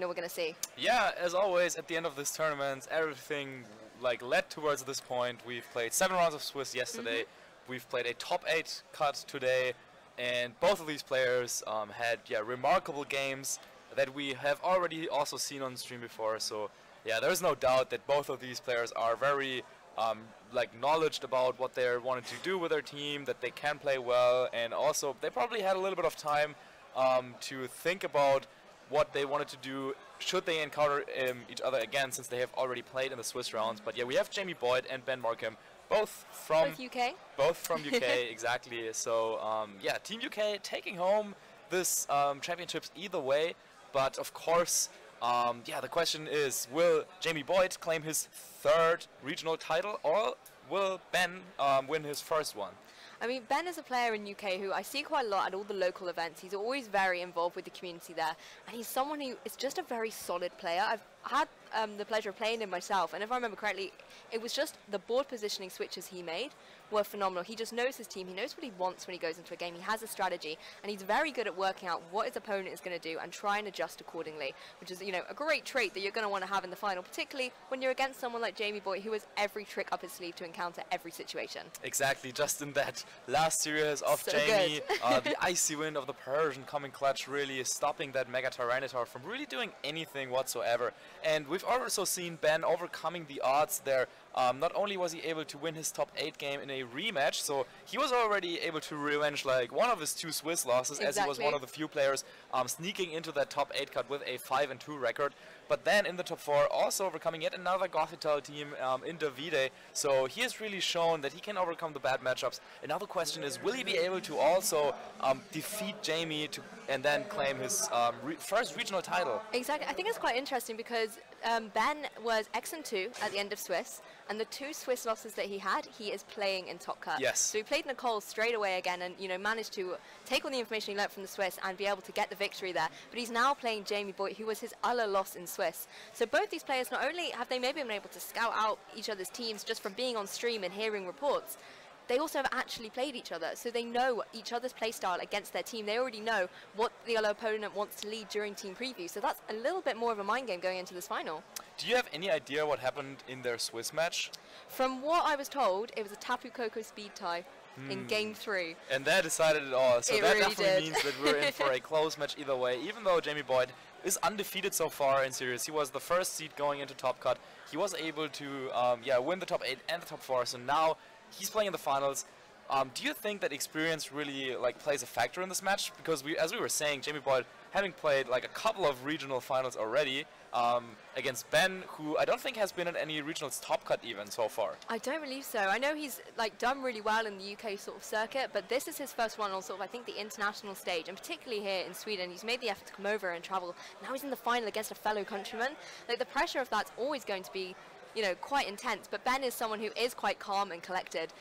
we're going to see. Yeah, as always, at the end of this tournament, everything led towards this point. We've played 7 rounds of Swiss yesterday. We've played a top 8 cut today, and both of these players had remarkable games that we have already also seen on stream before. So yeah, there's no doubt that both of these players are very knowledgeable about what they wanted to do with their team, that they can play well, and also they probably had a little bit of time to think about what they wanted to do should they encounter each other again, since they have already played in the Swiss rounds. But yeah, we have Jamie Boyd and Ben Markham, both from UK. Both from UK, exactly. So yeah, Team UK taking home this championships either way. But of course, yeah, the question is, will Jamie Boyd claim his 3rd regional title, or will Ben win his 1st one? I mean, Ben is a player in UK who I see quite a lot at all the local events. He's always very involved with the community there, and he's someone who is just a very solid player. I've had the pleasure of playing him myself, and if I remember correctly, it was just the board positioning switches he made were phenomenal. He just knows his team. He knows what he wants when he goes into a game. He has a strategy, and he's very good at working out what his opponent is going to do and try and adjust accordingly, which is, you know, a great trait that you're going to want to have in the final, particularly when you're against someone like Jamie Boyd, who has every trick up his sleeve to encounter every situation. Exactly, just in that last series of So Jamie, the icy wind of the Persian coming clutch really is stopping that Mega Tyranitar from really doing anything whatsoever. And we've also seen Ben overcoming the odds there. Not only was he able to win his top 8 game in a rematch, so he was already able to revenge one of his 2 Swiss losses, as he was one of the few players sneaking into that top 8 cut with a 5-2 record. But then in the top 4, also overcoming yet another Gothitell team in Davide. So he has really shown that he can overcome the bad matchups. Another question is, will he be able to also defeat Jamie and then claim his 1st regional title? Exactly. I think it's quite interesting because Ben was X&2 at the end of Swiss, and the 2 Swiss losses that he had, he is playing in top cut. Yes. So he played Nicole straight away again, and managed to take all the information he learnt from the Swiss and be able to get the victory there. But he's now playing Jamie Boyd, who was his other loss in Swiss. So both these players, not only have they maybe been able to scout out each other's teams just from being on stream and hearing reports, they also have actually played each other, so they know each other's playstyle against their team. They already know what the other opponent wants to lead during team preview, so that's a little bit more of a mind game going into this final. Do you have any idea what happened in their Swiss match? From what I was told, it was a Tapu Koko speed tie in game 3. And that decided it all, so It that really definitely did. means that we're in for a close match either way. Even though Jamie Boyd is undefeated so far in series, he was the 1st seed going into top cut. He was able to win the top 8 and the top 4, so now he's playing in the finals. Do you think that experience really plays a factor in this match? Because as we were saying, Jamie Boyd, having played a couple of regional finals already against Ben, who I don't think has been in any regionals top cut even so far. I don't believe so. I know he's done really well in the UK sort of circuit, but this is his first one on sort of, I think, the international stage, and particularly here in Sweden. He's made the effort to come over and travel. Now he's in the final against a fellow countryman. The pressure of that's always going to be, quite intense, but Ben is someone who is quite calm and collected,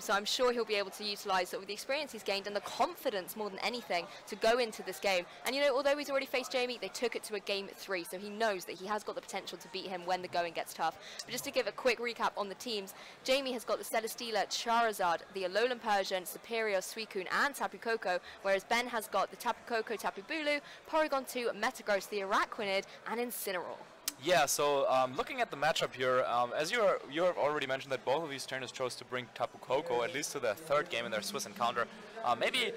so I'm sure he'll be able to utilise sort of the experience he's gained and the confidence more than anything to go into this game. And although he's already faced Jamie, they took it to a game 3, so he knows that he has got the potential to beat him when the going gets tough. But just to give a quick recap on the teams, Jamie has got the Celesteela, Charizard, the Alolan Persian, Superior, Suicune and Tapu Koko, whereas Ben has got the Tapu Koko, Tapu Bulu, Porygon 2, Metagross, the Araquanid and Incineroar. Yeah, so looking at the matchup here, as you have already mentioned that both of these trainers chose to bring Tapu Koko at least to their 3rd game in their Swiss encounter. Maybe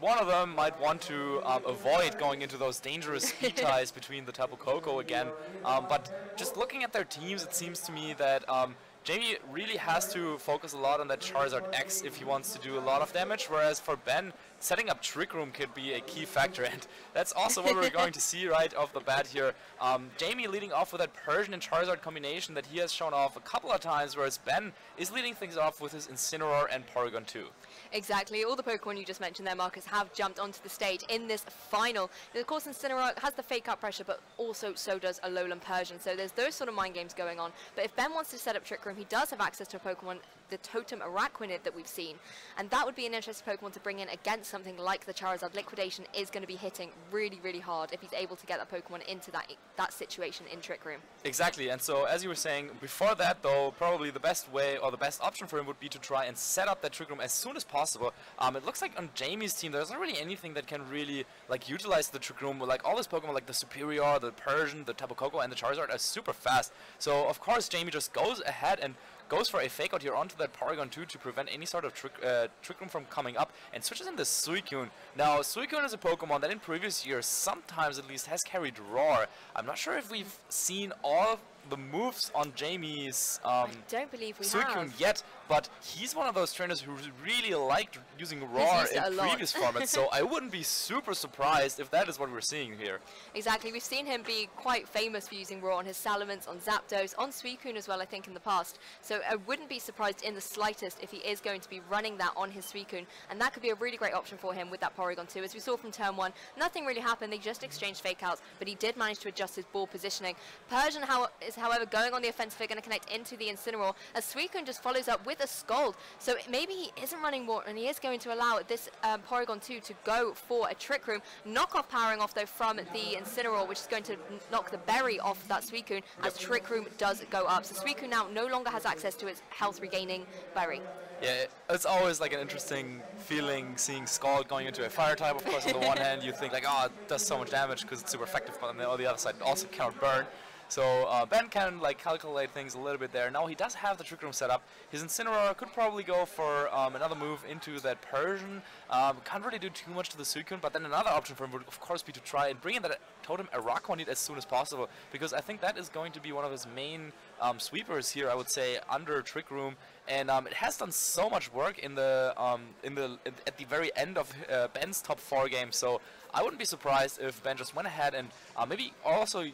one of them might want to avoid going into those dangerous speed ties between the Tapu Koko again. But just looking at their teams, it seems to me that Jamie really has to focus a lot on that Charizard X if he wants to do a lot of damage, whereas for Ben, setting up Trick Room could be a key factor, and that's also what we're going to see right off the bat here. Jamie leading off with that Persian and Charizard combination that he has shown off a couple of times, whereas Ben is leading things off with his Incineroar and Porygon 2. Exactly. All the Pokemon you just mentioned there, Marcus, have jumped onto the stage in this final. Of course, Incineroar has the fake out pressure, but also so does Alolan Persian. So there's those sort of mind games going on. But if Ben wants to set up Trick Room, he does have access to a Pokemon, the Totem Araquanid that we've seen. And that would be an interesting Pokemon to bring in against something like the Charizard, Liquidation is going to be hitting really, really hard if he's able to get that Pokemon into that situation in Trick Room. Exactly, and so as you were saying, before that though, probably the best way or the best option for him would be to try and set up that Trick Room as soon as possible. It looks like on Jamie's team there's not really anything that can really like utilize the Trick Room. Like all these Pokemon like the Superior, the Persian, the Tapu Koko and the Charizard are super fast. So of course Jamie just goes ahead and goes for a fake out here onto that Porygon 2 to prevent any sort of Trick Room from coming up, and switches in the Suicune. Now Suicune is a Pokemon that in previous years sometimes at least has carried Roar. I'm not sure if we've seen all the moves on Jamie's I don't believe we Suicune have yet, but he's one of those trainers who really liked using Roar in previous formats, so I wouldn't be super surprised if that is what we're seeing here. Exactly, we've seen him be quite famous for using Roar on his Salamence, on Zapdos, on Suicune as well, I think, in the past. So I wouldn't be surprised in the slightest if he is going to be running that on his Suicune, and that could be a really great option for him with that Porygon 2. As we saw from turn 1, nothing really happened, they just exchanged fake outs, but he did manage to adjust his ball positioning. Persian is however going on the offensive, going to connect into the Incineroar, as Suicune just follows up with a Scald. So maybe he isn't running more, and he is going to allow this Porygon 2 to go for a Trick Room. Knockoff powering off though from the Incineroar, which is going to knock the berry off that Suicune, as Trick Room does go up. So Suicune now no longer has access to its health regaining berry. Yeah, it's always like an interesting feeling seeing Scald going into a fire type. Of course, on the one hand you think like, oh, it does so much damage because it's super effective, but on the other side it also cannot burn. So Ben can like calculate things a little bit there. Now he does have the Trick Room set up. His Incineroar could probably go for another move into that Persian. Can't really do too much to the Suicune, but then another option for him would of course be to try and bring in that Totem Araquanid as soon as possible, because I think that is going to be one of his main sweepers here, I would say, under Trick Room. And it has done so much work in the at the very end of Ben's top 4 games. So I wouldn't be surprised if Ben just went ahead and maybe also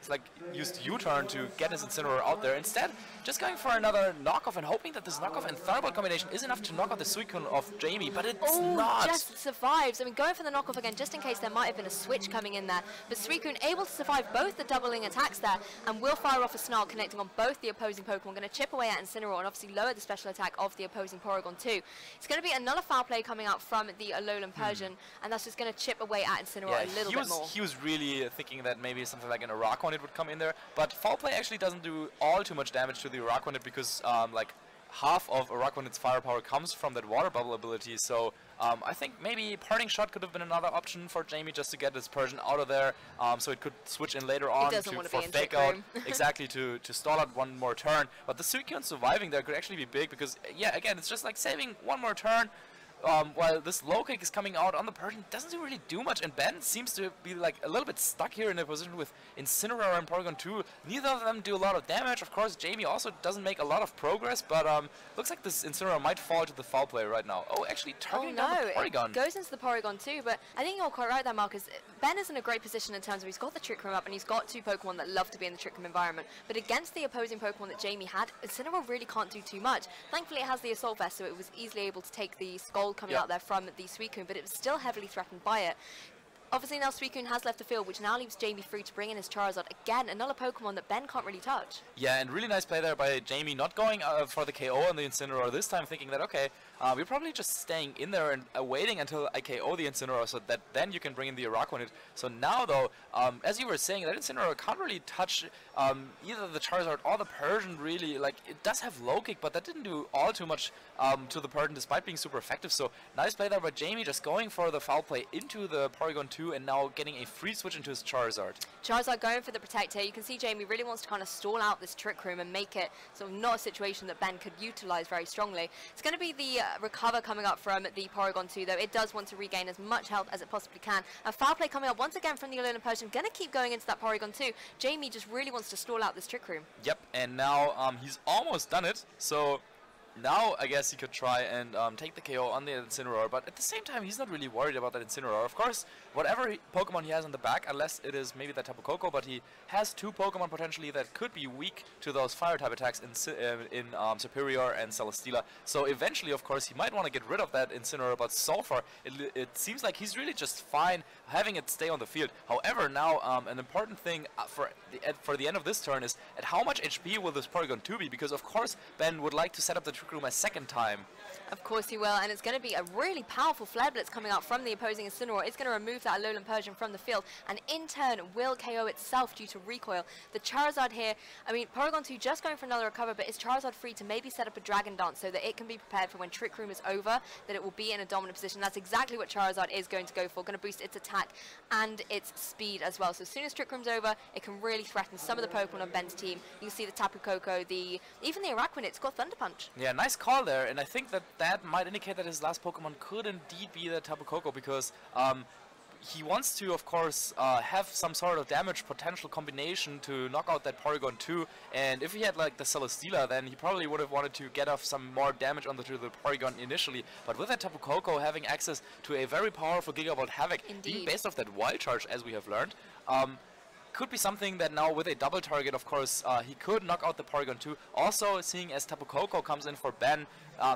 like used U-turn to get his Incineroar out there. Instead, just going for another knockoff and hoping that this knockoff and Thunderbolt combination is enough to knock out the Suicune of Jamie, but it's not. Just survives. I mean, going for the knockoff again, just in case there might have been a switch coming in there. But Suicune able to survive both the doubling attacks there, and will fire off a Snarl connecting on both the opposing Pokemon, going to chip away at Incineroar and obviously lower the special attack of the opposing Porygon 2. It's going to be another foul play coming out from the Alolan Persian, and that's just going to chip away at Incineroar a little bit more. He was really thinking that maybe something like an Araquanid would come in there, but foul play actually doesn't do all too much damage to the Araquanid, because like half of Araquanid's firepower comes from that water bubble ability. So I think maybe Parting Shot could have been another option for Jamie, just to get this Persian out of there, so it could switch in later on for fake out, exactly, to stall out one more turn. But the Suicune surviving there could actually be big, because yeah, again, it's just like saving one more turn. While this low kick is coming out on the Persian, doesn't really do much, and Ben seems to be like a little bit stuck here in a position with Incineroar and Porygon 2. Neither of them do a lot of damage. Of course, Jamie also doesn't make a lot of progress, but looks like this Incineroar might fall to the foul play right now. Oh, actually targeting down the Porygon. It goes into the Porygon too, but I think you're quite right there, Marcus. Ben is in a great position in terms of he's got the Trick Room up, and he's got 2 Pokemon that love to be in the Trick Room environment, but against the opposing Pokemon that Jamie had, Incineroar really can't do too much. Thankfully it has the Assault Vest, so it was easily able to take the Scald coming out there from the Suicune, but it was still heavily threatened by it. Obviously now Suicune has left the field, which now leaves Jamie free to bring in his Charizard. Again, another Pokemon that Ben can't really touch. Yeah, and really nice play there by Jamie, not going for the KO on the Incineroar this time, thinking that, okay, we're probably just staying in there and waiting until I KO the Incineroar, so that then you can bring in the Araquanid. So now, though, as you were saying, that Incineroar can't really touch either the Charizard or the Persian, really. Like, it does have low kick, but that didn't do all too much to the Persian, despite being super effective. So nice play there by Jamie, just going for the foul play into the Porygon 2, and now getting a free switch into his Charizard. Charizard going for the Protect here. You can see Jamie really wants to kind of stall out this Trick Room and make it sort of not a situation that Ben could utilize very strongly. It's going to be the recover coming up from the Porygon 2, though. It does want to regain as much health as it possibly can. A foul play coming up once again from the Alolan Persian. Going to keep going into that Porygon 2. Jamie just really wants to stall out this Trick Room. Yep, and now he's almost done it. So now I guess he could try and take the KO on the Incineroar, but at the same time he's not really worried about that Incineroar. Of course, whatever Pokemon he has on the back, unless it is maybe that Tapu Koko, but he has 2 Pokemon potentially that could be weak to those fire type attacks in Superior and Celesteela. So eventually, of course, he might want to get rid of that Incineroar, but so far it seems like he's really just fine having it stay on the field. However, now an important thing for the end of this turn is at how much HP will this Porygon 2 be, because of course Ben would like to set up the Trick Room a second time. Of course he will, and it's going to be a really powerful Flare Blitz coming out from the opposing Incineroar. It's going to remove that Alolan Persian from the field, and in turn will KO itself due to recoil. The Charizard here, I mean, Porygon 2 just going for another recover, but is Charizard free to maybe set up a Dragon Dance so that it can be prepared for when Trick Room is over, that it will be in a dominant position. That's exactly what Charizard is going to go for, going to boost its attack and its speed as well. So as soon as Trick Room's over, it can really threaten some of the Pokemon on Ben's team. You can see the Tapu Koko, even the Araquanid, it's got Thunder Punch. Yeah, nice call there, and I think that might indicate that his last Pokemon could indeed be the Tapu Koko, because he wants to, of course, have some sort of damage potential combination to knock out that Porygon 2, and if he had like the Celesteela, then he probably would have wanted to get off some more damage onto the Porygon initially, but with that Tapu Koko having access to a very powerful Gigavolt Havoc, being based off that Wild Charge, as we have learned, could be something that now with a double target, of course, he could knock out the Porygon 2. Also, seeing as Tapu Koko comes in for Ben,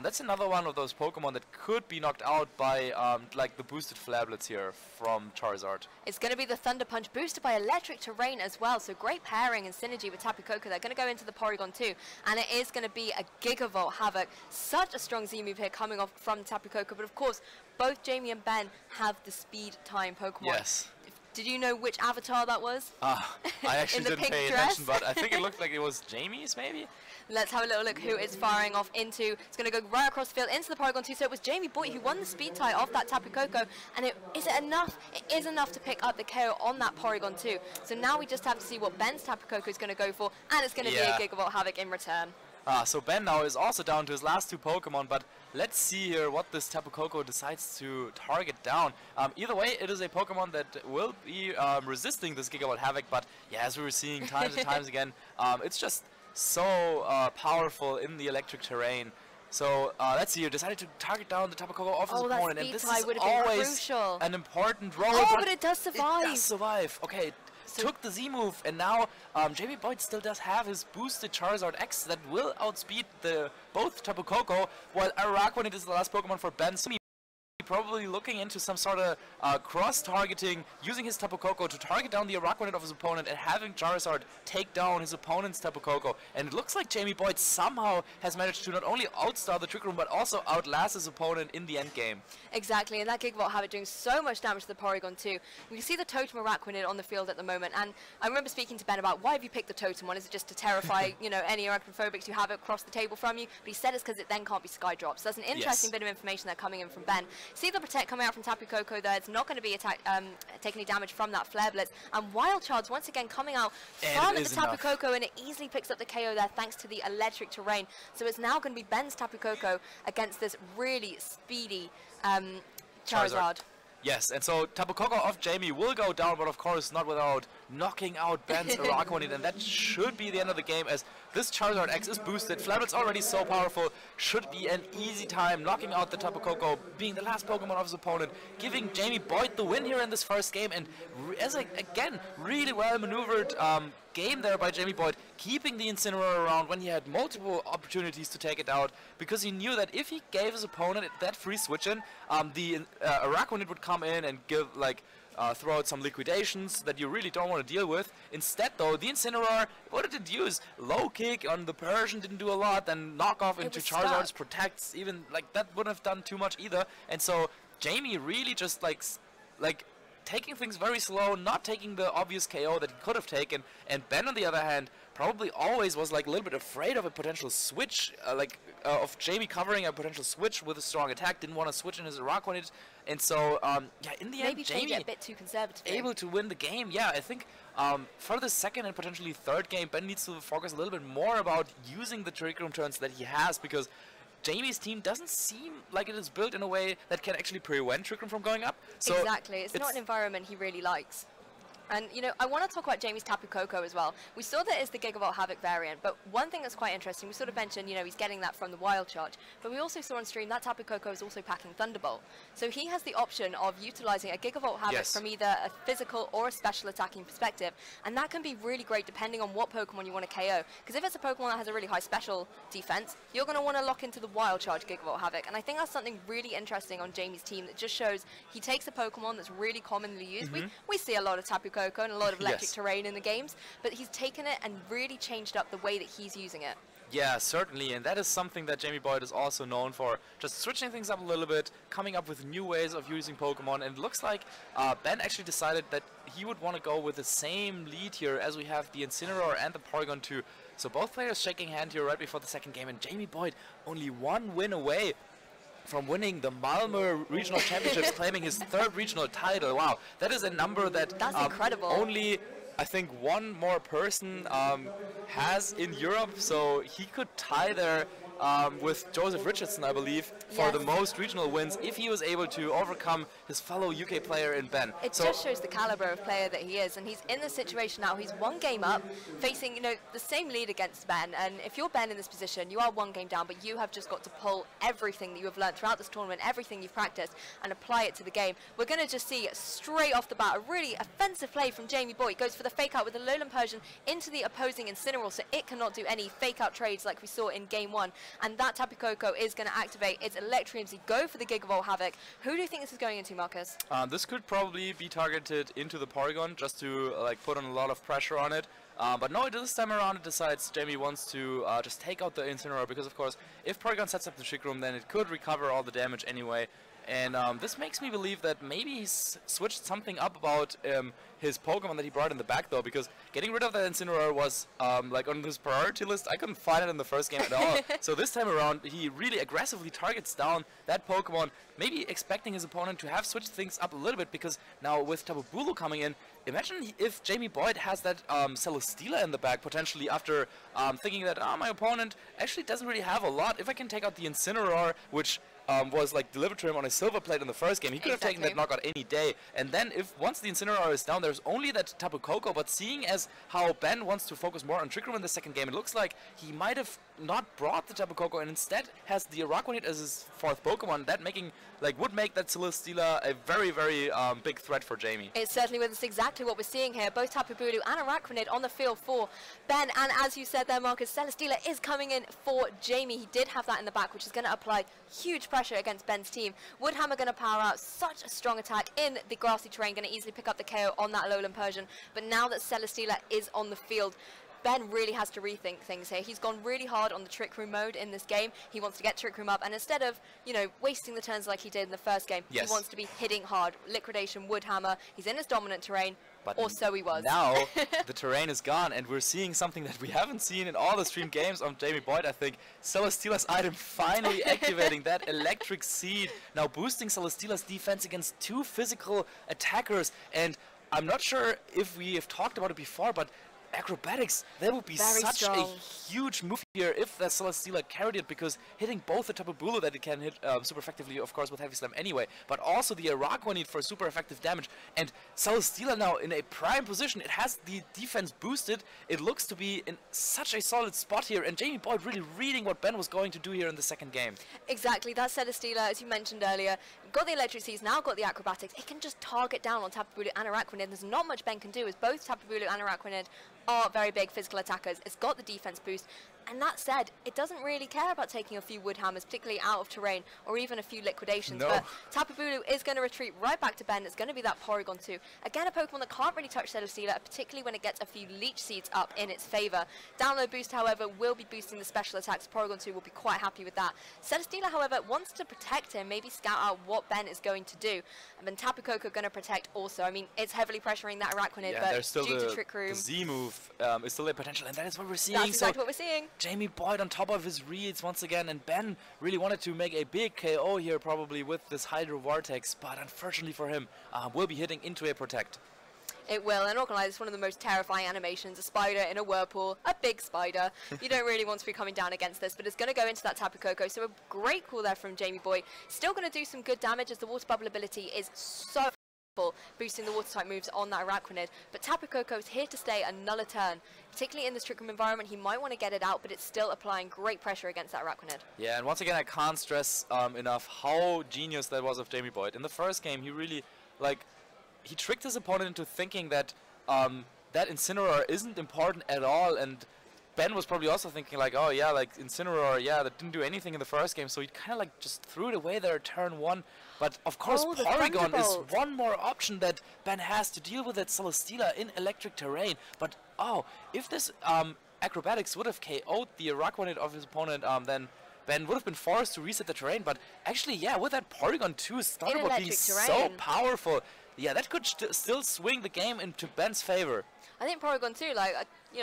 that's another one of those Pokemon that could be knocked out by like the boosted Flare Blitz here from Charizard. It's going to be the Thunder Punch boosted by Electric Terrain as well, so great pairing and synergy with Tapu Koko. They're going to go into the Porygon 2, and it is going to be a Gigavolt Havoc. Such a strong Z move here coming off from Tapu Koko, but of course, both Jamie and Ben have the speed time Pokemon. Yes. Did you know which avatar that was? I actually didn't pay attention, but I think it looked like it was Jamie's, maybe? Let's have a little look who it's firing off into. It's going to go right across the field into the Porygon 2. So it was Jamie Boyd who won the speed tie off that Tapu Koko. And is it enough? It is enough to pick up the KO on that Porygon 2. So now we just have to see what Ben's Tapu Koko is going to go for. And it's going to be a Gigavolt Havoc in return. So Ben now is also down to his last two Pokemon, but let's see here what this Tapu Koko decides to target down. Either way, it is a Pokemon that will be resisting this Gigavolt Havoc, but yeah, as we were seeing times and times again, it's just so powerful in the electric terrain. So let's see here, decided to target down the Tapu Koko off his opponent, and this is always an important role. Oh, but it does survive. It does survive. Okay. Took the Z move, and now Jamie Boyd still does have his boosted Charizard X that will outspeed both Tapu Koko, while Araquanid is the last Pokemon for Ben. So probably looking into some sort of cross-targeting, using his Tapu Koko to target down the Araquanid of his opponent and having Charizard take down his opponent's Tapu Koko. And it looks like Jamie Boyd somehow has managed to not only outstar the Trick Room, but also outlast his opponent in the end game. Exactly, and that Gigavolt Havoc doing so much damage to the Porygon 2. We can see the Totem Araquanid on the field at the moment, and I remember speaking to Ben about why have you picked the Totem one? Is it just to terrify, you know, any Arachnophobics who have it across the table from you? But he said it's because it then can't be Sky Drops. So that's an interesting bit of information there coming in from Ben. See the Protect coming out from Tapu Koko there. It's not going to be take any damage from that Flare Blitz. And Wild Charge once again coming out from the Tapu Koko, and it easily picks up the KO there thanks to the electric terrain. So it's now going to be Ben's Tapu Koko against this really speedy Charizard. Yes, and so Tapu Koko off Jamie will go down, but of course not without knocking out Ben's Araquanid, and that should be the end of the game, as this Charizard X is boosted. Flare Blitz already so powerful, should be an easy time, knocking out the Tapu Koko, being the last Pokemon of his opponent, giving Jamie Boyd the win here in this first game, and as again, really well maneuvered game there by Jamie Boyd, keeping the Incineroar around when he had multiple opportunities to take it out, because he knew that if he gave his opponent that free switch in, the Araquanid would come in and give throw out some liquidations that you really don't want to deal with. Instead though, the Incineroar, what did it use? Low kick on the Persian didn't do a lot, then knock off into Charizard's protects, even like that wouldn't have done too much either. And so Jamie really just like taking things very slow, not taking the obvious KO that he could have taken, and Ben on the other hand probably always was like a little bit afraid of a potential switch, of Jamie covering a potential switch with a strong attack, didn't want to switch in his Araquanid, and so yeah, in the end Jamie a bit too conservative, able to win the game. Yeah, I think for the second and potentially third game, Ben needs to focus a little bit more about using the Trick Room turns that he has, because Jamie's team doesn't seem like it is built in a way that can actually prevent Trick Room from going up. So exactly, it's not an environment he really likes. And, you know, I want to talk about Jamie's Tapu Koko as well. We saw that it's the Gigavolt Havoc variant, but one thing that's quite interesting, we sort of mentioned, you know, he's getting that from the Wild Charge, but we also saw on stream that Tapu Koko is also packing Thunderbolt. So he has the option of utilizing a Gigavolt Havoc from either a physical or a special attacking perspective, and that can be really great depending on what Pokemon you want to KO. Because if it's a Pokemon that has a really high special defense, you're going to want to lock into the Wild Charge Gigavolt Havoc, and I think that's something really interesting on Jamie's team that just shows he takes a Pokemon that's really commonly used. We see a lot of Tapu Koko and a lot of electric terrain in the games, but he's taken it and really changed up the way that he's using it. Yeah, certainly, and that is something that Jamie Boyd is also known for, just switching things up a little bit, coming up with new ways of using Pokemon, and it looks like Ben actually decided that he would want to go with the same lead here as we have the Incineroar and the Porygon 2. So both players shaking hand here right before the second game, and Jamie Boyd only one win away from winning the Malmö Regional Championships, claiming his third regional title. Wow, that is a number that That's incredible. Only, I think, one more person has in Europe, so he could tie there with Joseph Richardson, I believe, for the most regional wins if he was able to overcome his fellow UK player in Ben. It just shows the caliber of player that he is, and he's in this situation now. He's one game up, facing the same lead against Ben. And if you're Ben in this position, you are one game down, but you have just got to pull everything that you have learned throughout this tournament, everything you've practiced, and apply it to the game. We're going to just see straight off the bat a really offensive play from Jamie Boyd. Goes for the fake out with the Lowland Persian into the opposing Incineroar, so it cannot do any fake out trades like we saw in game 1. And that Tapu Koko is going to activate its Electriumsy, go for the Gigavolt Havoc. Who do you think this is going into, Marcus? This could probably be targeted into the Porygon just to put on a lot of pressure on it. But no, this time around it decides Jamie wants to just take out the Incineroar, because of course if Porygon sets up the Trick Room, then it could recover all the damage anyway. And this makes me believe that maybe he's switched something up about his Pokemon that he brought in the back, though, because getting rid of that Incineroar was on his priority list. I couldn't find it in the first game at all. So this time around, he really aggressively targets down that Pokemon, maybe expecting his opponent to have switched things up a little bit, because now with Tapu Bulu coming in, imagine if Jamie Boyd has that Celesteela in the back, potentially after thinking that my opponent actually doesn't really have a lot. If I can take out the Incineroar, which was delivered to him on a silver plate in the first game, he could have taken that knockout any day. And then once the Incineroar is down, there's only that Tapu Koko, but seeing as how Ben wants to focus more on Trick Room in the second game, it looks like he might have not brought the Tapu Koko and instead has the Araquanid as his fourth Pokemon. That would make that Celesteela a very, very big threat for Jamie. It certainly was. It's exactly what we're seeing here. Both Tapu Bulu and Araquanid on the field for Ben, and as you said there, Marcus, Celesteela is coming in for Jamie. He did have that in the back, which is going to apply huge pressure against Ben's team. Woodhammer going to power out such a strong attack in the grassy terrain, going to easily pick up the KO on that Lowland Persian. But now that Celesteela is on the field, Ben really has to rethink things here. He's gone really hard on the Trick Room mode in this game. He wants to get Trick Room up, and instead of, wasting the turns like he did in the first game, he wants to be hitting hard. Liquidation, Woodhammer, he's in his dominant terrain, or so he was. Now, the terrain is gone, and we're seeing something that we haven't seen in all the stream games of Jamie Boyd, I think. Celesteela's item finally activating that Electric Seed, now boosting Celesteela's defense against 2 physical attackers. And I'm not sure if we have talked about it before, but acrobatics, that would be such a huge move here if the Celesteela carried it, because hitting both the Tapu Bulu that it can hit super effectively, of course, with Heavy Slam anyway, but also the Araquanid for super effective damage. And Celesteela now in a prime position. It has the defense boosted. It looks to be in such a solid spot here, and Jamie Boyd really reading what Ben was going to do here in the second game. Exactly, that Celesteela, as you mentioned earlier, got the Electric Seeds, now got the Acrobatics. It can just target down on Tapu Bulu and Araquanid. There's not much Ben can do, as both Tapu Bulu and Araquanid are very big physical attackers. It's got the defense boost, and that said, it doesn't really care about taking a few Woodhammers, particularly out of terrain, or even a few liquidations. But Tapu Bulu is going to retreat right back to Ben. It's going to be that Porygon 2. Again, a Pokemon that can't really touch Celesteela, particularly when it gets a few Leech Seeds up in its favour. Download boost, however, will be boosting the special attacks. Porygon 2 will be quite happy with that. Celesteela, however, wants to protect him, maybe scout out what Ben is going to do. And then Tapu Koko going to protect also. I mean, it's heavily pressuring that Araquanid, but there's still due to Trick Room, the Z move is still a potential, and that is what we're seeing. That's exactly what we're seeing. Jamie Boyd on top of his reads once again, and Ben really wanted to make a big KO here probably with this Hydro Vortex, but unfortunately for him, will be hitting into a Protect. It will, and not gonna lie, it's one of the most terrifying animations. A spider in a whirlpool, a big spider. You don't really want to be coming down against this, but it's going to go into that Tapu Koko, so a great call there from Jamie Boyd. Still going to do some good damage, as the Water Bubble ability is so boosting the water type moves on that Araquanid, but Tapu Koko is here to stay another turn. Particularly in this Trick Room environment, he might want to get it out, but it's still applying great pressure against that Araquanid. Yeah, and once again, I can't stress enough how genius that was of Jamie Boyd. In the first game, he really, he tricked his opponent into thinking that that Incineroar isn't important at all, and Ben was probably also thinking oh yeah, Incineroar, yeah, that didn't do anything in the first game, so he kind of just threw it away there at turn 1. But of course, Porygon is one more option that Ben has to deal with that Celesteela in electric terrain. But if this Acrobatics would have KO'd the Araquanid of his opponent, then Ben would have been forced to reset the terrain. But actually, yeah, with that Porygon 2 Thunderbolt being so powerful, yeah, that could still swing the game into Ben's favor. I think Porygon 2, like,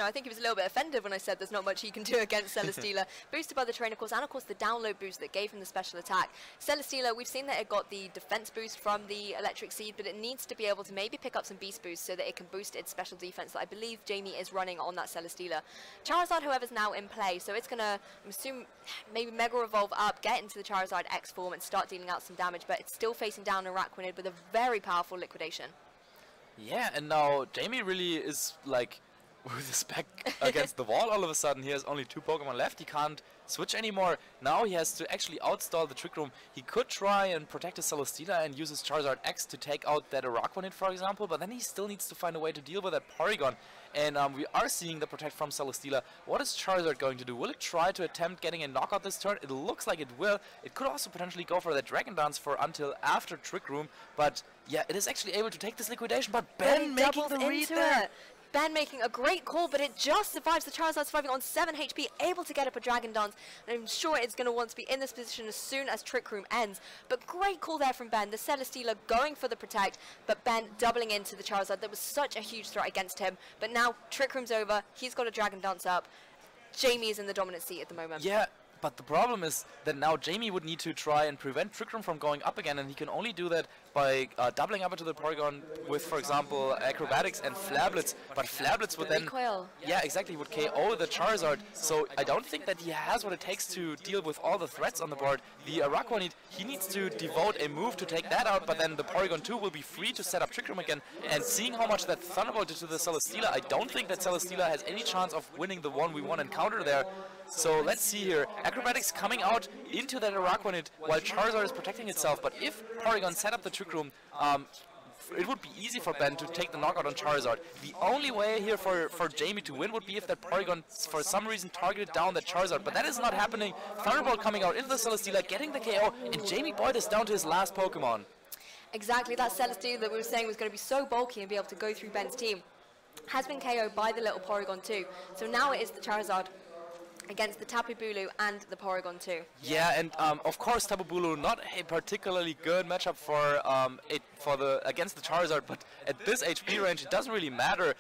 I think he was a little bit offended when I said there's not much he can do against Celesteela. Boosted by the terrain, of course, and of course the download boost that gave him the special attack. Celesteela, we've seen that it got the defense boost from the Electric Seed, but it needs to be able to maybe pick up some beast boosts so that it can boost its special defense that I believe Jamie is running on that Celesteela. Charizard, however, is now in play, so it's going to, I'm assuming, maybe Mega Evolve up, get into the Charizard X form and start dealing out some damage, but it's still facing down Araquanid with a very powerful liquidation. Yeah, and now Jamie really is like with his back against the wall all of a sudden. He has only 2 Pokemon left. He can't switch anymore. Now he has to actually outstall the Trick Room. He could try and protect his Celesteela and use his Charizard X to take out that Araquanid, for example, but then he still needs to find a way to deal with that Porygon. And we are seeing the Protect from Celesteela. What is Charizard going to do? Will it try to attempt getting a knockout this turn? It looks like it will. It could also potentially go for that Dragon Dance for until after Trick Room, but yeah, it is actually able to take this liquidation, but Ben making the read there. Ben making a great call, but it just survives. The Charizard surviving on 7 HP, able to get up a Dragon Dance. And I'm sure it's going to want to be in this position as soon as Trick Room ends. But great call there from Ben. The Celesteela going for the Protect, but Ben doubling into the Charizard. That was such a huge threat against him. But now Trick Room's over. He's got a Dragon Dance up. Jamie is in the dominant seat at the moment. Yeah. But the problem is that now Jamie would need to try and prevent Trick Room from going up again, and he can only do that by doubling up into the Porygon with, for example, Acrobatics and Flablets. But Flablets would then... Recoil. Yeah, exactly, would KO the Charizard. So I don't think that he has what it takes to deal with all the threats on the board. The Araquanid, he needs to devote a move to take that out, but then the Porygon 2 will be free to set up Trick Room again. And seeing how much that Thunderbolt did to the Celesteela, I don't think that Celesteela has any chance of winning the 1v1 encounter there. So let's see here, Acrobatics coming out into that Araquanid while Charizard is protecting itself, but if Porygon set up the Trick Room, it would be easy for Ben to take the knockout on Charizard. The only way here for Jamie to win would be if that Porygon for some reason targeted down that Charizard, but that is not happening. Thunderbolt coming out into the Celesteela, getting the KO, and Jamie Boyd is down to his last Pokemon. Exactly, that Celesteela that we were saying was going to be so bulky and be able to go through Ben's team has been KO'd by the little Porygon 2. So now it is the Charizard against the Tapu Bulu and the Porygon 2. Yeah, and of course Tapu Bulu not a particularly good matchup for against the Charizard, but at this HP range it doesn't really matter.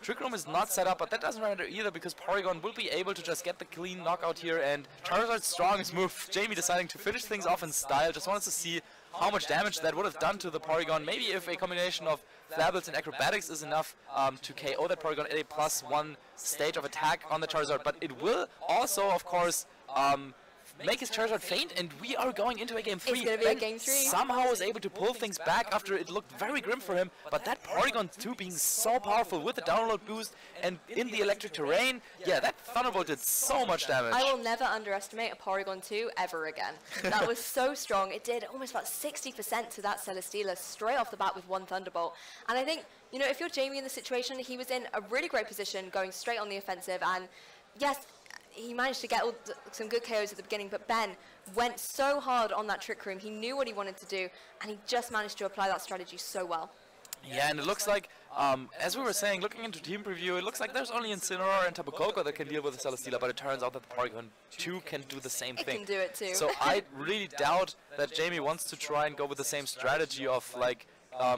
Trick Room is not set up, but that doesn't matter either because Porygon will be able to just get the clean knockout here, and Charizard's strongest move, Jamie deciding to finish things off in style, just wants to see how much damage that would have done to the Porygon. Maybe if a combination of Flablets and Acrobatics is enough to KO that Porygon at a +1 stage of attack on the Charizard, but it will also, of course, make his Charizard faint, and we are going into a game 3. It's going to be a game 3. Somehow was able to pull things back after it looked very grim for him, but that Porygon 2 being so powerful with the download boost and in the electric terrain, yeah, that Thunderbolt did so much damage. I will never underestimate a Porygon 2 ever again. That was so strong. It did almost about 60% to that Celesteela straight off the bat with 1 Thunderbolt. And I think, you know, if you're Jamie in the situation, he was in a really great position going straight on the offensive, and yes, he managed to get some good KOs at the beginning, but Ben went so hard on that Trick Room. He knew what he wanted to do, and he just managed to apply that strategy so well. Yeah, and it looks like, as we were saying, looking into team preview, it looks like there's only Incineroar and Tapu Koko that can deal with the Celesteela, but it turns out that the Porygon 2 can do the same thing. It can do it too. So I really doubt that Jamie wants to try and go with the same strategy of, like,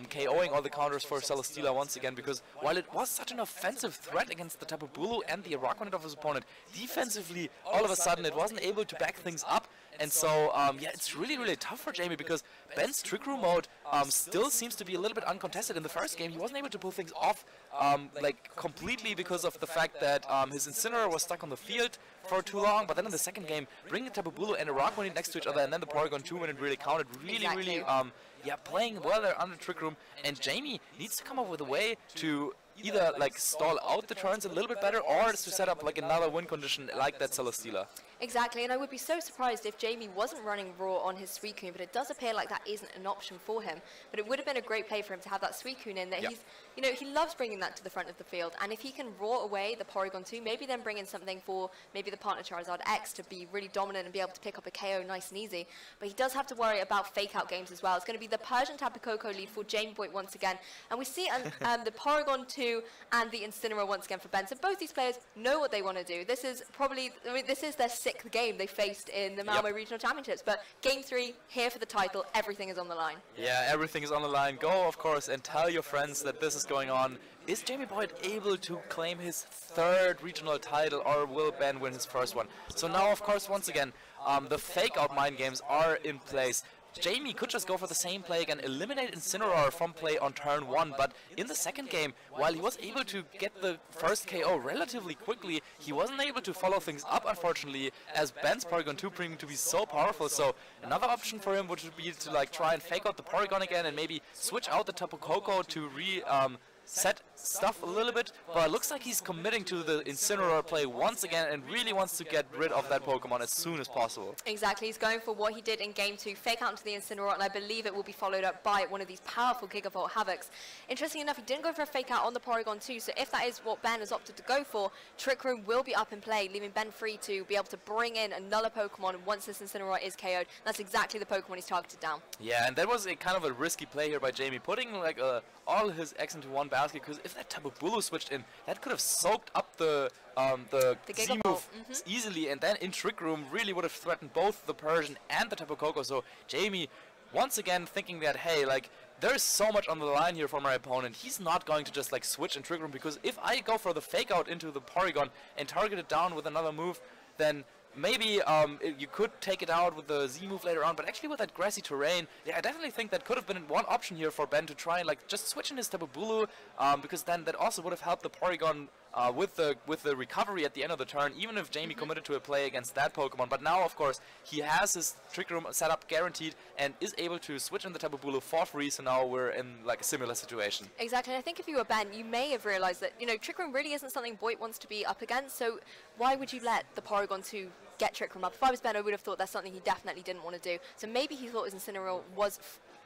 KOing all the counters for Celesteela once again, because while it was such an offensive threat against the Tapu Bulu and the Araquanid of his opponent, defensively, all of a sudden, it wasn't able to back things up. And so, yeah, it's really, really tough for Jamie because Ben's Trick Room mode still seems to be a little bit uncontested. In the first game, he wasn't able to pull things off, like, completely because of the fact that his Incineroar was stuck on the field for too long. But then in the second game, bringing Tapu Bulu and Araquanid next to each other, and then the Porygon 2 when it really counted, really, yeah, playing well there under Trick Room. And Jamie needs to come up with a way to either, like, stall out the turns a little bit better or to set up, like, another win condition like that Celesteela. Exactly, and I would be so surprised if Jamie wasn't running Raw on his Suicune, but it does appear like that isn't an option for him. But it would have been a great play for him to have that Suicune in, that he's, you know, he loves bringing that to the front of the field, and if he can Raw away the Porygon 2, maybe then bring in something for maybe the partner Charizard X to be really dominant and be able to pick up a KO nice and easy. But he does have to worry about fake-out games as well. It's going to be the Persian Tapu Koko lead for Jamie Boyd once again, and we see the Porygon 2 2 and the Incineroar once again for Ben. So both these players know what they want to do. This is probably, I mean, this is their 6th game they faced in the Malmö Regional Championships. But Game 3, here for the title, everything is on the line. Yeah, everything is on the line. Go, of course, and tell your friends that this is going on. Is Jamie Boyd able to claim his 3rd regional title, or will Ben win his 1st one? So now, of course, once again, the fake-out mind games are in place. Jamie could just go for the same play again, eliminate Incineroar from play on turn 1, but in the 2nd game, while he was able to get the first KO relatively quickly, he wasn't able to follow things up, unfortunately, as Ben's Porygon 2 proving to be so powerful. So another option for him would be to like try and fake out the Porygon again and maybe switch out the Tapu Koko to set stuff a little bit, but it looks like he's committing to the Incineroar play once again and really wants to get rid of that Pokemon as soon as possible. Exactly, he's going for what he did in Game 2, fake out into the Incineroar, and I believe it will be followed up by one of these powerful Gigavolt Havocs. Interesting enough, he didn't go for a fake out on the Porygon 2, so if that is what Ben has opted to go for, Trick Room will be up in play, leaving Ben free to be able to bring in another Pokemon once this Incineroar is KO'd. That's exactly the Pokemon he's targeted down. Yeah, and that was a kind of a risky play here by Jamie, putting like all his eggs into one basket, because if that Tapu Bulu switched in, that could have soaked up the Z-move easily, and then in Trick Room really would have threatened both the Persian and the Tapu Koko. So Jamie, once again, thinking that, hey, like, there is so much on the line here for my opponent. He's not going to just like switch in Trick Room, because if I go for the fake out into the Porygon and target it down with another move, then maybe you could take it out with the Z move later on, but actually with that grassy terrain, yeah, I definitely think that could have been one option here for Ben to try and like just switch in his Tapu Bulu, because then that also would have helped the Porygon with the recovery at the end of the turn, even if Jamie committed to a play against that Pokemon. But now, of course, he has his Trick Room set up guaranteed and is able to switch in the Tapu Bulu for free, so now we're in like a similar situation. Exactly, and I think if you were Ben, you may have realized that, you know, Trick Room really isn't something Boyd wants to be up against, so why would you let the Porygon 2 get Trick Room up? If I was Ben, I would have thought that's something he definitely didn't want to do. So maybe he thought his Incineroar was,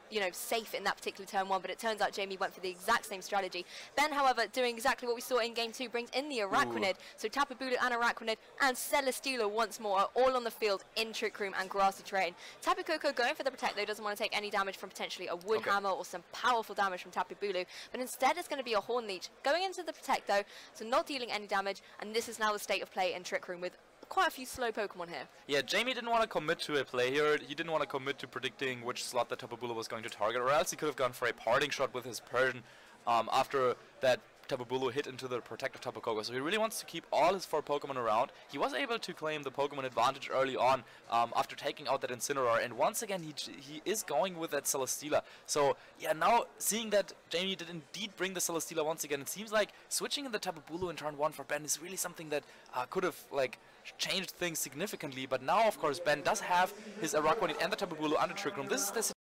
you know, safe in that particular turn 1, but it turns out Jamie went for the exact same strategy. Ben, however, doing exactly what we saw in Game 2, brings in the Araquanid. So Tapu Bulu and Araquanid and Celesteela once more are all on the field in Trick Room and grassy terrain. Tapu Koko going for the Protect, though, doesn't want to take any damage from potentially a Wood Hammer or some powerful damage from Tapu Bulu, but instead it's going to be a Horn Leech. Going into the Protect, though, so not dealing any damage, and this is now the state of play in Trick Room with quite a few slow Pokemon here. Yeah, Jamie didn't want to commit to a play here. He didn't want to commit to predicting which slot the Tapu Bulu was going to target, or else he could have gone for a parting shot with his Persian after that Tapu Bulu hit into the protective Tapu Koko. So he really wants to keep all his 4 Pokemon around. He was able to claim the Pokemon advantage early on after taking out that Incineroar, and once again he is going with that Celesteela. So yeah, now seeing that Jamie did indeed bring the Celesteela once again, it seems like switching in the Tapu Bulu in turn 1 for Ben is really something that could have like changed things significantly. But now, of course, Ben does have his Araquanid and the Tapu Bulu under Trick Room. This is the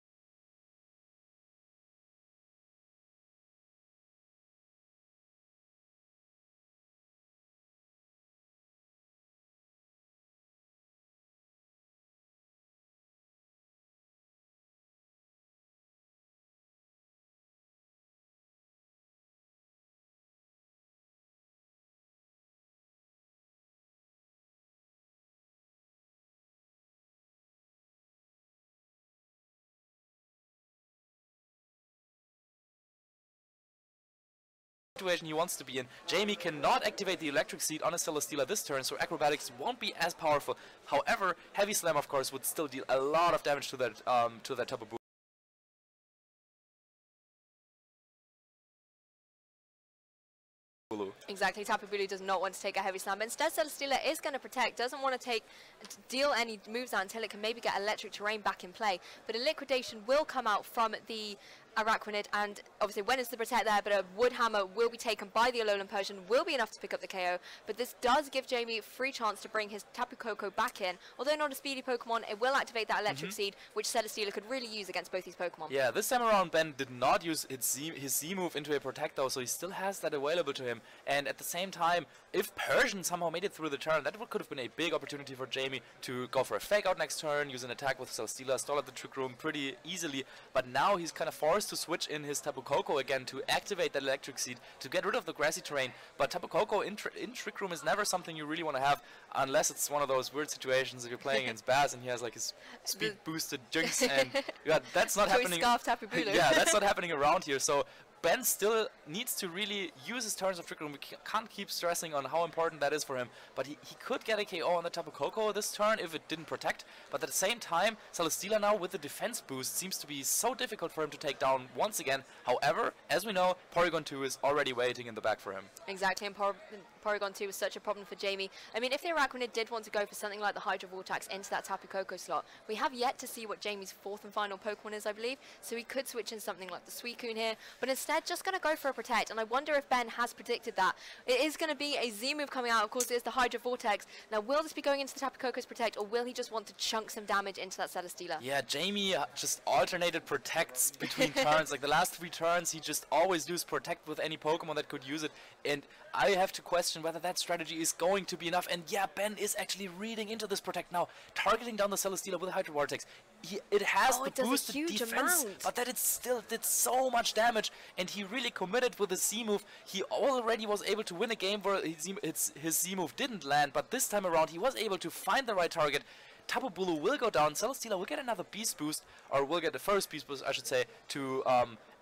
situation he wants to be in. Jamie cannot activate the Electric Seed on a Celesteela this turn, so Acrobatics won't be as powerful. However, Heavy Slam, of course, would still deal a lot of damage to that Tapu Bulu. Exactly, Tapu Bulu does not want to take a Heavy Slam, but instead Celesteela is going to Protect, doesn't want to deal any moves out until it can maybe get Electric Terrain back in play. But a Liquidation will come out from the Araquanid, and obviously when it's the Protect there, but a Wood Hammer will be taken by the Alolan Persian, will be enough to pick up the KO, but this does give Jamie a free chance to bring his Tapu Koko back in. Although not a speedy Pokemon, it will activate that Electric Seed, which Celesteela could really use against both these Pokemon. Yeah, this time around Ben did not use his Z move into a Protect though, so he still has that available to him, and at the same time, if Persian somehow made it through the turn, that could have been a big opportunity for Jamie to go for a Fake Out next turn, use an attack with Celesteela, stall at the Trick Room pretty easily, but now he's kind of forced to switch in his Tapu Koko again to activate that Electric Seed to get rid of the grassy terrain. But Tapu Koko in Trick Room is never something you really want to have, unless it's one of those weird situations if you're playing against Baz and he has like his speed boosted Jinx, and yeah, that's not happening. Scarf Tapu Bulu. Yeah, that's not happening around here. So Ben still needs to really use his turns of Trick Room. We can't keep stressing on how important that is for him. But he could get a KO on the Tapu Koko this turn if it didn't protect. But at the same time, Celesteela now with the defense boost seems to be so difficult for him to take down once again. However, as we know, Porygon 2 is already waiting in the back for him. Exactly, and Porygon 2 was such a problem for Jamie. I mean, if the Araquanid did want to go for something like the Hydro Vortex into that Tapu Koko slot, we have yet to see what Jamie's fourth and final Pokemon is, I believe. So he could switch in something like the Suicune here, but instead just going to go for a Protect. And I wonder if Ben has predicted that. It is going to be a Z move coming out. Of course, it is the Hydro Vortex. Now, will this be going into the Tapu Koko's Protect, or will he just want to chunk some damage into that Celesteela? Yeah, Jamie just alternated Protects between turns. Like the last 3 turns, he just always used Protect with any Pokemon that could use it. And I have to question whether that strategy is going to be enough. And yeah, Ben is actually reading into this Protect now, targeting down the Celesteela with Hydro Vortex. It has the boosted defense, but that it still did so much damage, and he really committed with the Z move. He already was able to win a game where his Z move didn't land, but this time around he was able to find the right target. Tapu Bulu will go down, Celesteela will get another Beast Boost, or will get the first Beast Boost, I should say, to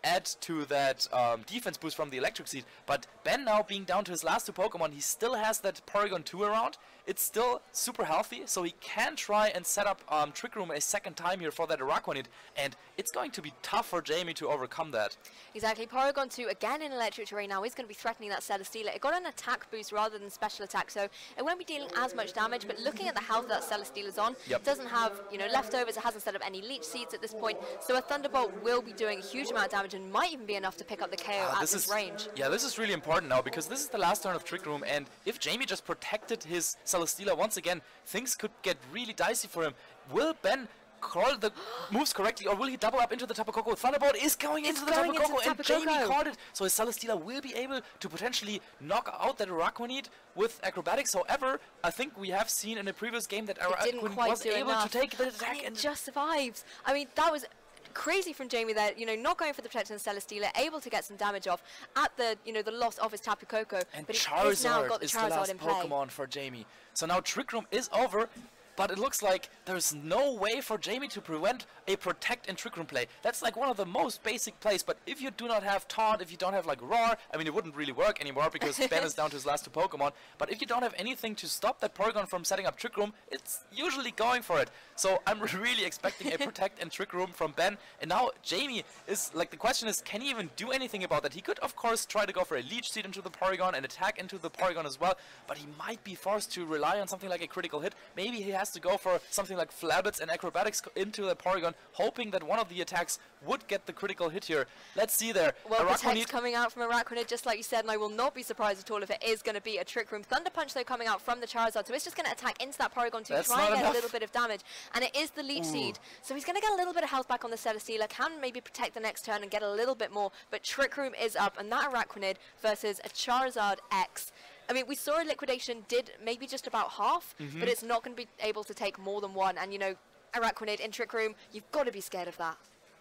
add to that defense boost from the Electric Seed. But Ben now being down to his last 2 Pokemon, he still has that Porygon 2 around. It's still super healthy, so he can try and set up Trick Room a second time here for that Araquanid, and it's going to be tough for Jamie to overcome that. Exactly, Porygon 2 again in Electric Terrain now is going to be threatening that Celesteela. It got an attack boost rather than special attack, so it won't be dealing as much damage, but looking at the health that Celesteela's on, it doesn't have, you know, leftovers, it hasn't set up any Leech Seeds at this point, so a Thunderbolt will be doing a huge amount of damage and might even be enough to pick up the KO at this range. Yeah, this is really important now, because this is the last turn of Trick Room, and if Jamie just protected his Celesteela once again, things could get really dicey for him. Will Ben call the moves correctly, or will he double up into the Tapu Koko? Thunderbolt is going into the Tapu Koko, and Jamie called it, so his Celesteela will be able to potentially knock out that Araquanid with Acrobatics. However, I think we have seen in a previous game that Araquanid was able to take the attack and it just survives. I mean, that was crazy from Jamie there, you know, not going for the protection of Celesteela, able to get some damage off at the, you know, the loss of his Tapu Koko. And but Charizard now got the is Charizard the last in play. Pokemon for Jamie. So now Trick Room is over, but it looks like there's no way for Jamie to prevent a Protect and Trick Room play. That's like one of the most basic plays, but if you do not have Taunt, if you don't have like Roar, I mean it wouldn't really work anymore because Ben is down to his last 2 Pokemon, but if you don't have anything to stop that Porygon from setting up Trick Room, it's usually going for it. So I'm really expecting a Protect and Trick Room from Ben, and now Jamie is, like, the question is, can he even do anything about that? He could of course try to go for a Leech Seed into the Porygon and attack into the Porygon as well, but he might be forced to rely on something like a critical hit. Maybe he has to go for something like Flabbits and Acrobatics into the Porygon, hoping that one of the attacks would get the critical hit here. Let's see there. Well, Protect coming out from Araquanid, just like you said, and I will not be surprised at all if it is going to be a Trick Room. Thunder Punch, though, coming out from the Charizard, so it's just going to attack into that Porygon to try and get a little bit of damage. And it is the Leech Seed, so he's going to get a little bit of health back on the Celesteela, can maybe protect the next turn and get a little bit more, but Trick Room is up, and that Araquanid versus a Charizard X. I mean, we saw a Liquidation did maybe just about half, but it's not going to be able to take more than one. And, you know, Araquanid in Trick Room, you've got to be scared of that.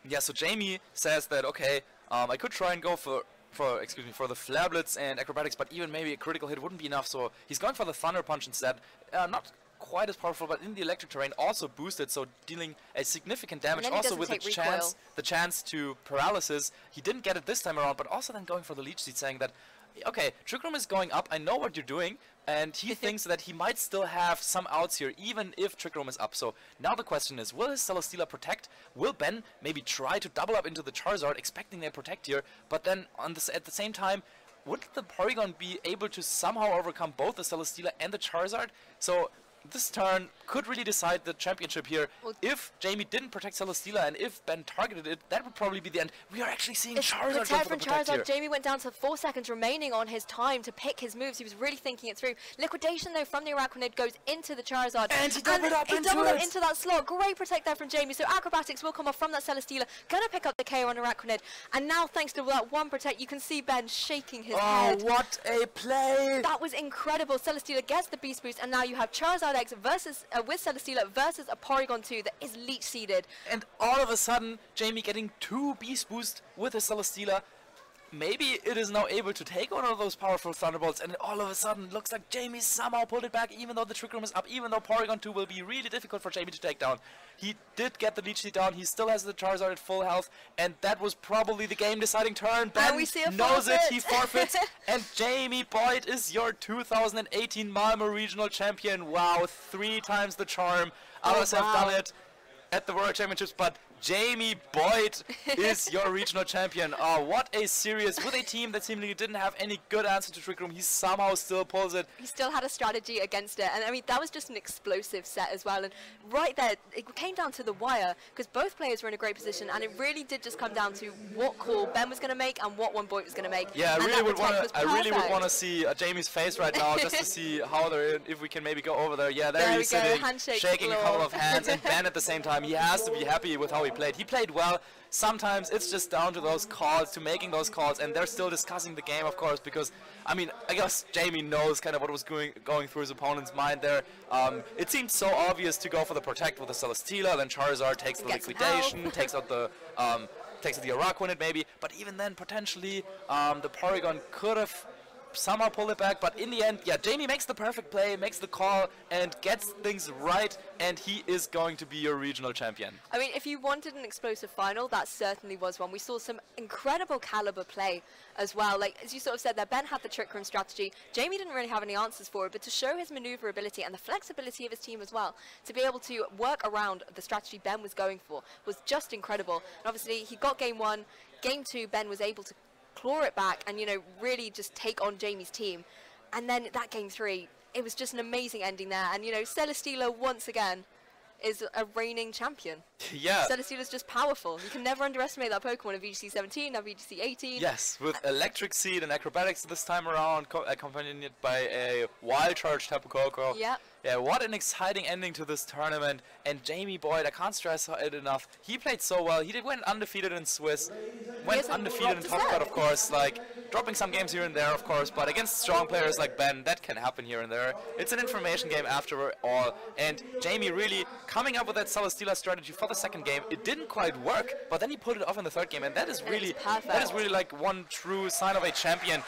Yeah, so Jamie says that, okay, I could try and go for the Flablets and Acrobatics, but even maybe a critical hit wouldn't be enough, so he's going for the Thunder Punch instead. Not quite as powerful, but in the Electric Terrain also boosted, so dealing a significant damage, also with the chance to Paralysis. He didn't get it this time around, but also then going for the Leech Seed, saying that, okay, Trick Room is going up, I know what you're doing, and he thinks that he might still have some outs here, even if Trick Room is up. So now the question is, will his Celesteela protect? Will Ben maybe try to double up into the Charizard, expecting a protect here, but then at the same time, would the Porygon be able to somehow overcome both the Celesteela and the Charizard? So this turn could really decide the championship here. Well, if Jamie didn't protect Celesteela and if Ben targeted it, that would probably be the end. We are actually seeing Charizard go for the protect here. Jamie went down to 4 seconds remaining on his time to pick his moves. He was really thinking it through. Liquidation, though, from the Araquanid goes into the Charizard. And he doubled up into that slot. Great protect there from Jamie. So Acrobatics will come off from that Celesteela. Gonna pick up the KO on Araquanid. And now, thanks to that one protect, you can see Ben shaking his head. Oh, what a play! That was incredible. Celesteela gets the Beast Boost, and now you have Charizard X versus with Celesteela versus a Porygon 2 that is Leech Seeded. And all of a sudden, Jamie getting 2 Beast Boost with his Celesteela. maybe it is now able to take one of those powerful Thunderbolts, and it all of a sudden looks like Jamie somehow pulled it back, even though the Trick Room is up, even though Porygon 2 will be really difficult for Jamie to take down. He did get the Leech Seed down, he still has the Charizard at full health, and that was probably the game-deciding turn. Ben knows it, he forfeits, and Jamie Boyd is your 2018 Malmö Regional Champion. Wow, 3 times the charm. Others have done it at the World Championships, but Jamie Boyd is your regional champion. Oh, what a series. With a team that seemingly didn't have any good answer to Trick Room, he somehow still pulls it. He still had a strategy against it. And I mean, that was just an explosive set as well. And right there, it came down to the wire because both players were in a great position. And it really did just come down to what call Ben was going to make and what one Boyd was going to make. Yeah, I really would want to see Jamie's face right now just to see how they're in, if we can maybe go over there. Yeah, there he's sitting, shaking a couple of hands. And Ben at the same time, he has to be happy with how he played. He played well. Sometimes it's just down to those calls, to making those calls, and they're still discussing the game, of course, because, I mean, I guess Jamie knows kind of what was going through his opponent's mind there. It seemed so obvious to go for the Protect with the Celesteela, then Charizard takes the Liquidation, takes out the Araquanid maybe, but even then, potentially, the Porygon could have somehow pull it back, but in the end, yeah, Jamie makes the perfect play, makes the call, and gets things right, and he is going to be your regional champion. I mean, if you wanted an explosive final, that certainly was one. We saw some incredible caliber play as well. Like, as you sort of said there, Ben had the Trick Room strategy. Jamie didn't really have any answers for it, but to show his maneuverability and the flexibility of his team as well, to be able to work around the strategy Ben was going for, was just incredible. And obviously, he got game 1. Game 2, Ben was able to claw it back and, you know, really just take on Jamie's team. And then that game 3, it was just an amazing ending there. And, you know, Celesteela once again is a reigning champion. Yeah. Celesteela's just powerful. You can never underestimate that Pokemon in VGC 17, now VGC 18. Yes, with Electric Seed and Acrobatics this time around, accompanied by a Wild Charge Tapu Koko. Yeah. Yeah, what an exciting ending to this tournament. And Jamie Boyd, I can't stress it enough. He played so well. He went undefeated in Swiss, went undefeated in Top Cut, of course, like dropping some games here and there, of course, but against strong players like Ben, that can happen here and there. It's an information game after all, and Jamie really coming up with that Celesteela strategy for the second game. It didn't quite work, but then he pulled it off in the third game, and that is really like one true sign of a champion.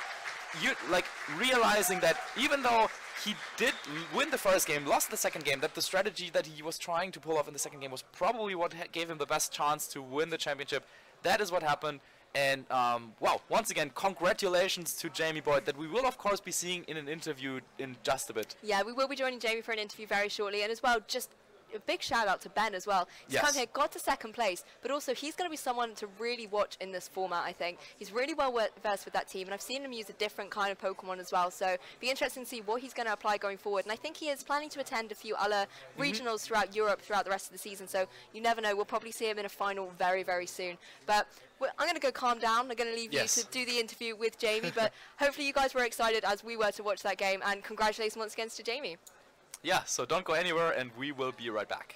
You like realizing that even though he did win the first game, lost the second game, that the strategy that he was trying to pull off in the second game was probably what gave him the best chance to win the championship. That is what happened. And, wow, once again, congratulations to Jamie Boyd, that we will, of course, be seeing in an interview in just a bit. Yeah, we will be joining Jamie for an interview very shortly. And as well, just a big shout out to Ben as well. He's come here, got to second place, but also he's going to be someone to really watch in this format, I think. He's really well versed with that team, and I've seen him use a different kind of Pokemon as well, so be interesting to see what he's going to apply going forward. And I think he is planning to attend a few other regionals throughout Europe throughout the rest of the season, so you never know, we'll probably see him in a final very, very soon. But I'm going to go calm down. I'm going to leave you to do the interview with Jamie, but hopefully you guys were excited as we were to watch that game, and congratulations once again to Jamie. Yeah, so don't go anywhere, and we will be right back.